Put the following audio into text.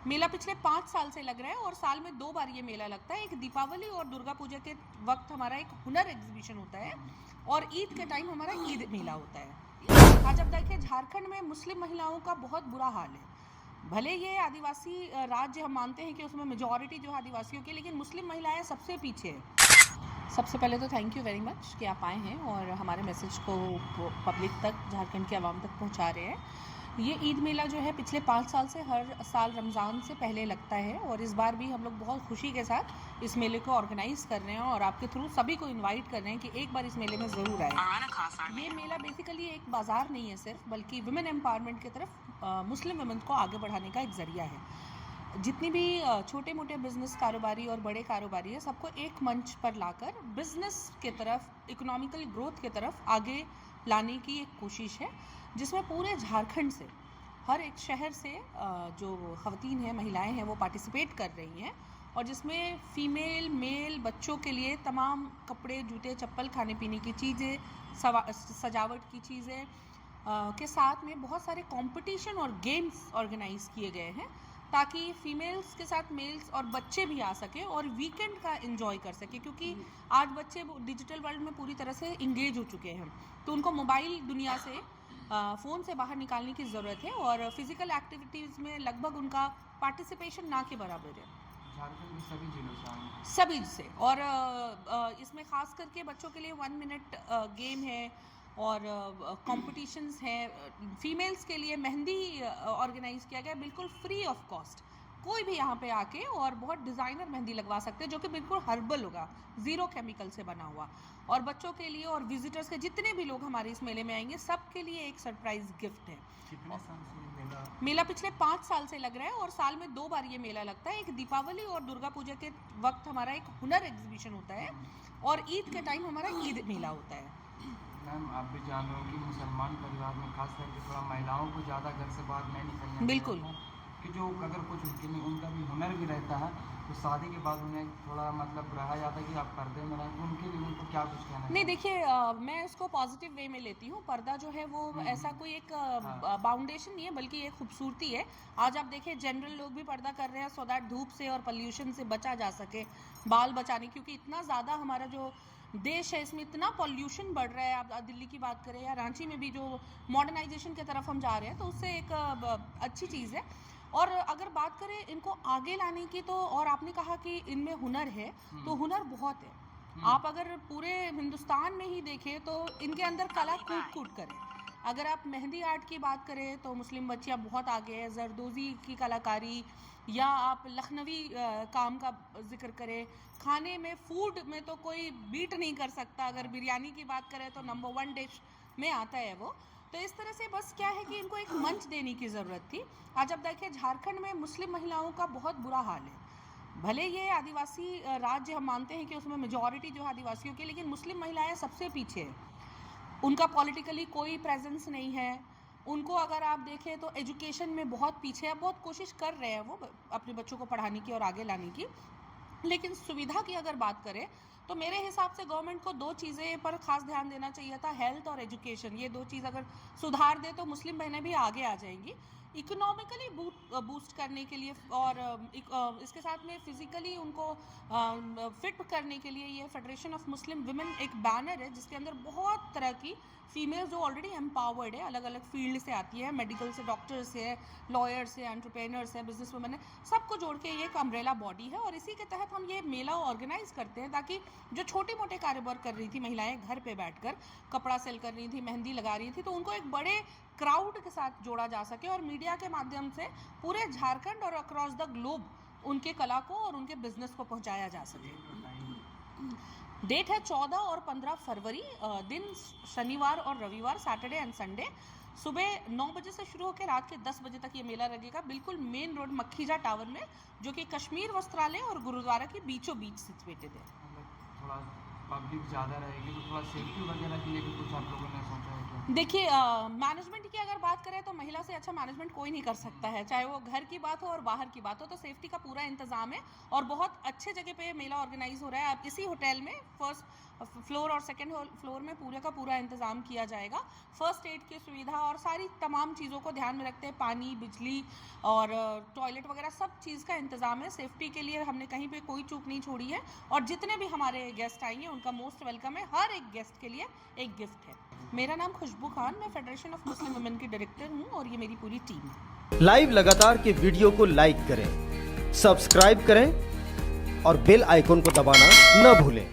मेला पिछले 5 साल से लग रहा है और साल में 2 बार ये मेला लगता है। एक दीपावली और दुर्गा पूजा के वक्त हमारा एक हुनर एग्जीबिशन होता है और ईद के टाइम हमारा ईद मेला होता है। आज अब देखिए झारखंड में मुस्लिम महिलाओं का बहुत बुरा हाल है। भले ये आदिवासी राज्य हम मानते हैं कि उसमें मेजॉरिटी जो है आदिवासियों की, लेकिन मुस्लिम महिलाएं सबसे पीछे है। सबसे पहले तो थैंक यू वेरी मच कि आप आए हैं और हमारे मैसेज को पब्लिक तक, झारखंड के आवाम तक पहुंचा रहे हैं। ये ईद मेला जो है पिछले 5 साल से हर साल रमज़ान से पहले लगता है और इस बार भी हम लोग बहुत खुशी के साथ इस मेले को ऑर्गेनाइज कर रहे हैं और आपके थ्रू सभी को इनवाइट कर रहे हैं कि एक बार इस मेले में ज़रूर आए। ये मेला बेसिकली एक बाज़ार नहीं है सिर्फ, बल्कि वुमेन एम्पावरमेंट की तरफ मुस्लिम वुमेन को आगे बढ़ाने का एक ज़रिया है। जितनी भी छोटे मोटे बिजनेस कारोबारी और बड़े कारोबारी है, सबको एक मंच पर लाकर बिजनेस के तरफ, इकोनॉमिकल ग्रोथ के तरफ आगे लाने की एक कोशिश है, जिसमें पूरे झारखंड से, हर एक शहर से जो ख़वातीन हैं, महिलाएं हैं, वो पार्टिसिपेट कर रही हैं और जिसमें फ़ीमेल, मेल, बच्चों के लिए तमाम कपड़े, जूते, चप्पल, खाने पीने की चीज़ें, सजावट की चीज़ें के साथ में बहुत सारे कंपटीशन और गेम्स ऑर्गेनाइज किए गए हैं ताकि फीमेल्स के साथ मेल्स और बच्चे भी आ सके और वीकेंड का एंजॉय कर सके, क्योंकि आज बच्चे डिजिटल वर्ल्ड में पूरी तरह से इंगेज हो चुके हैं, तो उनको मोबाइल दुनिया से, फ़ोन से बाहर निकालने की ज़रूरत है और फिज़िकल एक्टिविटीज़ में लगभग उनका पार्टिसिपेशन ना के बराबर है। झारखंड में सभी जिलों से आएंगे, सभी से, और इसमें ख़ास करके बच्चों के लिए 1 मिनट गेम है और कॉम्पिटिशन्स हैं। फीमेल्स के लिए मेहंदी ऑर्गेनाइज किया गया बिल्कुल फ्री ऑफ कॉस्ट। कोई भी यहाँ पे आके और बहुत डिज़ाइनर मेहंदी लगवा सकते हैं, जो कि बिल्कुल हर्बल होगा, ज़ीरो केमिकल से बना हुआ। और बच्चों के लिए और विजिटर्स के जितने भी लोग हमारे इस मेले में आएंगे, सबके लिए एक सरप्राइज गिफ्ट है। कितने साल से मेला? मेला पिछले 5 साल से लग रहा है और साल में 2 बार ये मेला लगता है। एक दीपावली और दुर्गा पूजा के वक्त हमारा एक हुनर एग्जीबिशन होता है और ईद के टाइम हमारा ईद मेला होता है। मैम, आप भी जान रहे हो कि मुसलमान परिवार में खास करके थोड़ा महिलाओं को ज़्यादा घर से बाहर नहीं निकलना बिल्कुल, कि जो अगर कुछ उनके में उनका भी हुनर भी रहता है, तो शादी के बाद उन्हें थोड़ा मतलब रहा जाता है कि आप पर्दे में रहें, तो उनके लिए उनको क्या कुछ कहना नहीं देखिए, मैं इसको पॉजिटिव वे में लेती हूँ। पर्दा जो है वो ऐसा कोई एक बाउंडेशन नहीं है, बल्कि एक खूबसूरती है। आज आप देखिए जनरल लोग भी पर्दा कर रहे हैं सो दैट धूप से और पॉल्यूशन से बचा जा सके, बाल बचाने, क्योंकि इतना ज़्यादा हमारा जो देश है इसमें इतना पॉल्यूशन बढ़ रहा है। आप दिल्ली की बात करें या रांची में भी जो मॉडर्नाइजेशन की तरफ हम जा रहे हैं, तो उससे एक अच्छी चीज़ है। और अगर बात करें इनको आगे लाने की, तो और आपने कहा कि इनमें हुनर है, तो हुनर बहुत है। आप अगर पूरे हिंदुस्तान में ही देखें तो इनके अंदर कला कूट कूट करें। अगर आप मेहंदी आर्ट की बात करें तो मुस्लिम बच्चियां बहुत आगे हैं, जरदोजी की कलाकारी, या आप लखनवी काम का जिक्र करें, खाने में, फूड में तो कोई बीट नहीं कर सकता। अगर बिरयानी की बात करें तो नंबर 1 डिश में आता है वो। तो इस तरह से बस क्या है कि इनको एक मंच देने की ज़रूरत थी। आज अब देखिए झारखंड में मुस्लिम महिलाओं का बहुत बुरा हाल है। भले ये आदिवासी राज्य हम मानते हैं कि उसमें मेजॉरिटी जो है आदिवासियों की, लेकिन मुस्लिम महिलाएं सबसे पीछे है। उनका पॉलिटिकली कोई प्रेजेंस नहीं है। उनको अगर आप देखें तो एजुकेशन में बहुत पीछे है। बहुत कोशिश कर रहे हैं वो अपने बच्चों को पढ़ाने की और आगे लाने की, लेकिन सुविधा की अगर बात करें तो मेरे हिसाब से गवर्नमेंट को 2 चीज़ें पर खास ध्यान देना चाहिए था, हेल्थ और एजुकेशन। ये 2 चीज़ अगर सुधार दे तो मुस्लिम बहनें भी आगे आ जाएंगी इकोनॉमिकली बूस्ट करने के लिए, और इसके साथ में फिजिकली उनको फिट करने के लिए। ये फेडरेशन ऑफ मुस्लिम वुमेन एक बैनर है जिसके अंदर बहुत तरह की फीमेल जो ऑलरेडी एम्पावर्ड है, अलग अलग फील्ड से आती है, मेडिकल से, डॉक्टर्स है, लॉयर्स है, एंटरप्रेन्योर्स है, बिजनेस वुमेन है, सबको जोड़ के ये एक अम्ब्रेला बॉडी है। और इसी के तहत हम ये मेला ऑर्गेनाइज करते हैं ताकि जो छोटे मोटे कारोबार कर रही थी महिलाएं, घर पे बैठकर कपड़ा सेल कर रही थी, मेहंदी लगा रही थी, तो उनको एक बड़े क्राउड के साथ जोड़ा जा सके और मीडिया के माध्यम से पूरे झारखंड और अक्रॉस द ग्लोब उनके कला को और उनके बिजनेस को पहुंचाया जा सके। डेट है 14 और 15 फरवरी, दिन शनिवार और रविवार, सैटरडे एंड संडे। सुबह 9 बजे से शुरू होकर रात के 10 बजे तक ये मेला लगेगा, बिल्कुल मेन रोड मक्खीजा टावर में, जो कि कश्मीर वस्त्रालय और गुरुद्वारा के बीचों बीच सिचुएटेड है। थोड़ा पब्लिक ज़्यादा रहेगी तो थोड़ा सेफ्टी वगैरह के लिए भी कुछ आप लोगों ने सोचा है क्या? देखिए मैनेजमेंट की अगर बात करें तो महिला से अच्छा मैनेजमेंट कोई नहीं कर सकता है, चाहे वो घर की बात हो और बाहर की बात हो। तो सेफ्टी का पूरा इंतजाम है और बहुत अच्छे जगह पे मेला ऑर्गेनाइज हो रहा है। अब इसी होटल में फर्स्ट फ्लोर और सेकंड फ्लोर में पूरे का पूरा इंतजाम किया जाएगा। फर्स्ट एड की सुविधा और सारी तमाम चीज़ों को ध्यान में रखते हैं, पानी, बिजली और टॉयलेट वगैरह सब चीज़ का इंतजाम है। सेफ्टी के लिए हमने कहीं पे कोई चूक नहीं छोड़ी है और जितने भी हमारे गेस्ट आएंगे उनका मोस्ट वेलकम है। हर एक गेस्ट के लिए एक गिफ्ट है। मेरा नाम खुशबू खान, मैं फेडरेशन ऑफ मुस्लिम वुमेन की डायरेक्टर हूँ और ये मेरी पूरी टीम है। लाइव लगातार के वीडियो को लाइक करें, सब्सक्राइब करें और बेल आइकन को दबाना न भूलें।